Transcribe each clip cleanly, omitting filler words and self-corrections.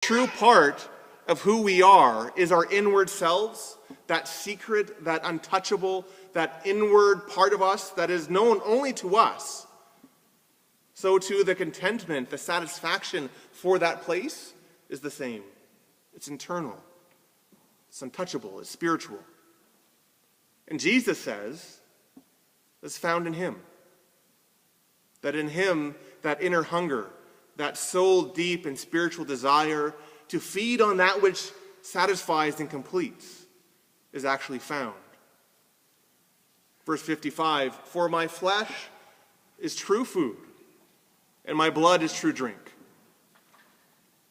True part of who we are is our inward selves, that secret, that untouchable, that inward part of us that is known only to us. So too the contentment, the satisfaction for that place is the same. It's internal. It's untouchable. It's spiritual. And Jesus says it's found in him. That in him, that inner hunger, that soul deep and spiritual desire to feed on that which satisfies and completes is actually found. Verse 55, for my flesh is true food, and my blood is true drink.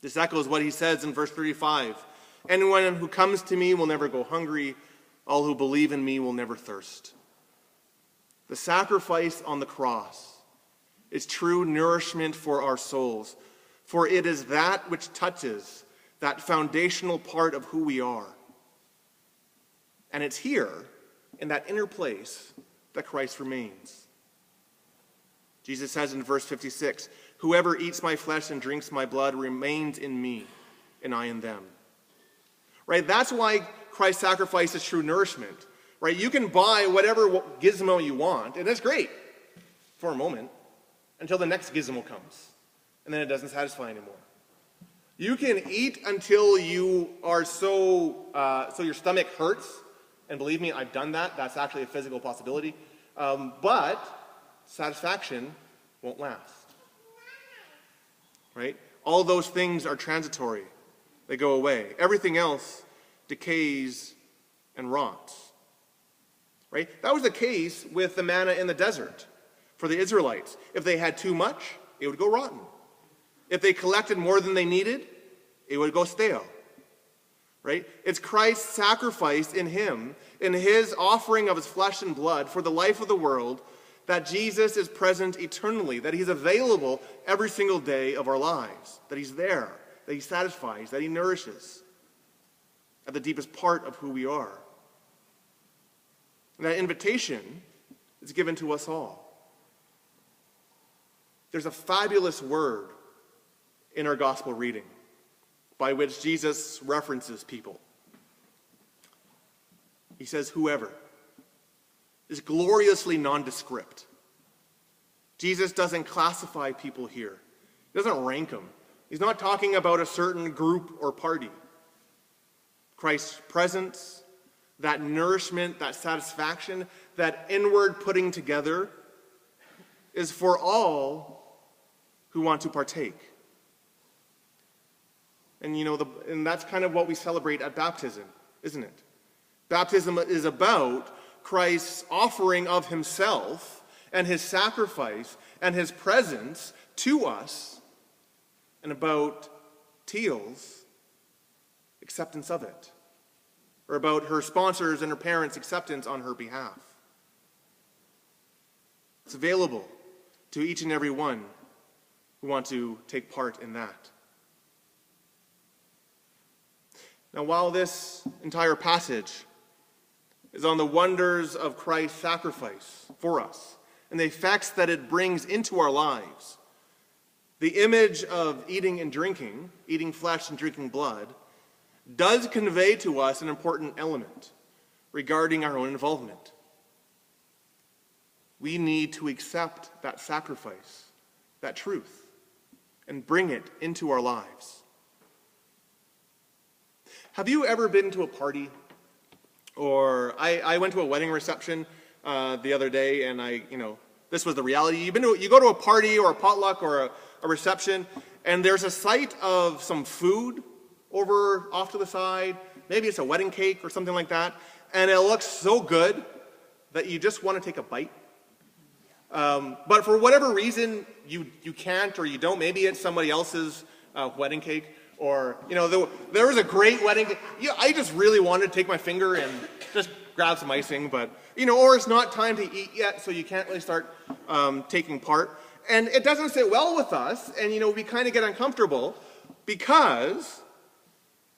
This echoes what he says in verse 35. Anyone who comes to me will never go hungry. All who believe in me will never thirst. The sacrifice on the cross is true nourishment for our souls, for it is that which touches that foundational part of who we are. And it's here, in that inner place, that Christ remains. Jesus says in verse 56, whoever eats my flesh and drinks my blood remains in me, and I in them. Right? That's why Christ's sacrifice is true nourishment. Right? You can buy whatever gizmo you want, and that's great for a moment, until the next gizmo comes, and then it doesn't satisfy anymore. You can eat until you are so your stomach hurts, and believe me, I've done that. That's actually a physical possibility. But satisfaction won't last. Right? All those things are transitory. They go away. Everything else decays and rots. Right? That was the case with the manna in the desert for the Israelites. If they had too much, it would go rotten. If they collected more than they needed, it would go stale. Right? It's Christ's sacrifice in him, in his offering of his flesh and blood for the life of the world, that Jesus is present eternally, that he's available every single day of our lives, that he's there, that he satisfies, that he nourishes at the deepest part of who we are. And that invitation is given to us all. There's a fabulous word in our gospel reading by which Jesus references people. He says, whoever is gloriously nondescript. Jesus doesn't classify people here. He doesn't rank them. He's not talking about a certain group or party. Christ's presence, that nourishment, that satisfaction, that inward putting together is for all who want to partake. And and that's kind of what we celebrate at baptism, isn't it? Baptism is about Christ's offering of himself and his sacrifice and his presence to us, and about Teal's acceptance of it, or about her sponsors and her parents' acceptance on her behalf. It's available to each and every one who want to take part in that. Now, while this entire passage is on the wonders of Christ's sacrifice for us and the effects that it brings into our lives, the image of eating and drinking, eating flesh and drinking blood, does convey to us an important element regarding our own involvement. We need to accept that sacrifice, that truth, and bring it into our lives. Have you ever been to a party? Or I went to a wedding reception the other day, and this was the reality. You go to a party or a potluck or a reception, and there's a sight of some food over off to the side. Maybe it's a wedding cake or something like that, and it looks so good that you just want to take a bite. But for whatever reason, you can't or you don't. Maybe it's somebody else's wedding cake. Or, there was a great wedding. I just really wanted to take my finger and just grab some icing, but, or it's not time to eat yet, so you can't really start taking part. And it doesn't sit well with us, and, we kind of get uncomfortable because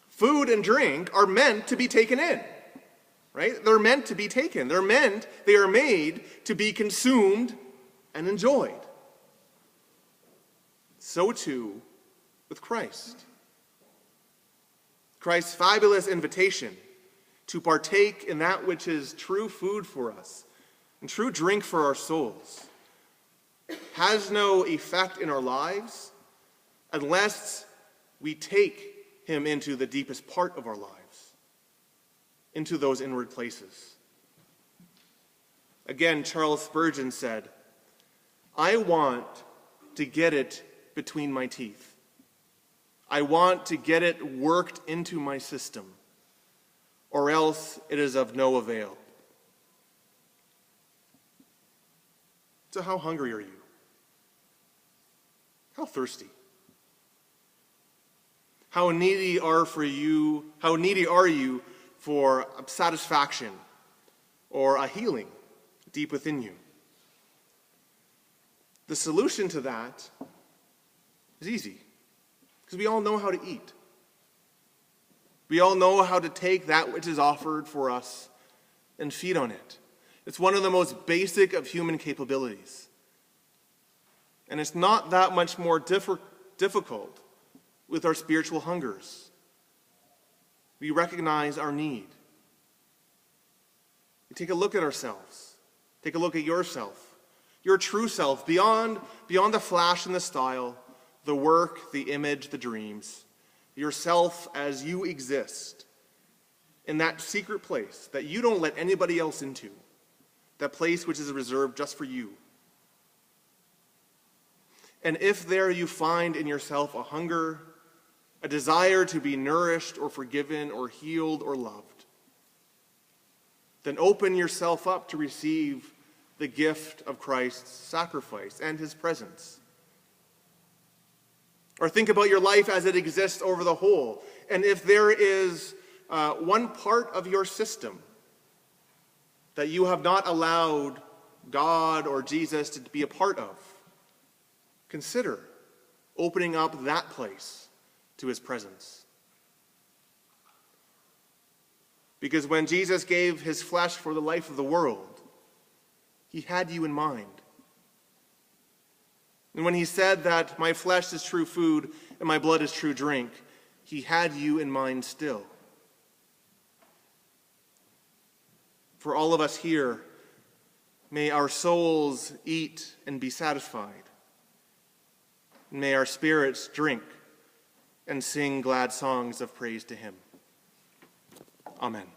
food and drink are meant to be taken in, right? They're meant to be taken. They are made to be consumed and enjoyed. So too with Christ. Christ's fabulous invitation to partake in that which is true food for us and true drink for our souls has no effect in our lives unless we take him into the deepest part of our lives, into those inward places. Again, Charles Spurgeon said, "I want to get it between my teeth. I want to get it worked into my system, or else it is of no avail." So how hungry are you? How thirsty? How needy are you for satisfaction or a healing deep within you? The solution to that is easy, because we all know how to eat. We all know how to take that which is offered for us and feed on it. It's one of the most basic of human capabilities. And it's not that much more difficult with our spiritual hungers. We recognize our need. We take a look at ourselves. Take a look at yourself, your true self, beyond the flash and the style, the work, the image, the dreams. Yourself as you exist in that secret place that you don't let anybody else into, that place which is reserved just for you. And if there you find in yourself a hunger, a desire to be nourished or forgiven or healed or loved, then open yourself up to receive the gift of Christ's sacrifice and his presence. Or think about your life as it exists over the whole. And if there is one part of your system that you have not allowed God or Jesus to be a part of, consider opening up that place to his presence. Because when Jesus gave his flesh for the life of the world, he had you in mind. And when he said that my flesh is true food and my blood is true drink, he had you in mind still. For all of us here, may our souls eat and be satisfied. And may our spirits drink and sing glad songs of praise to him. Amen.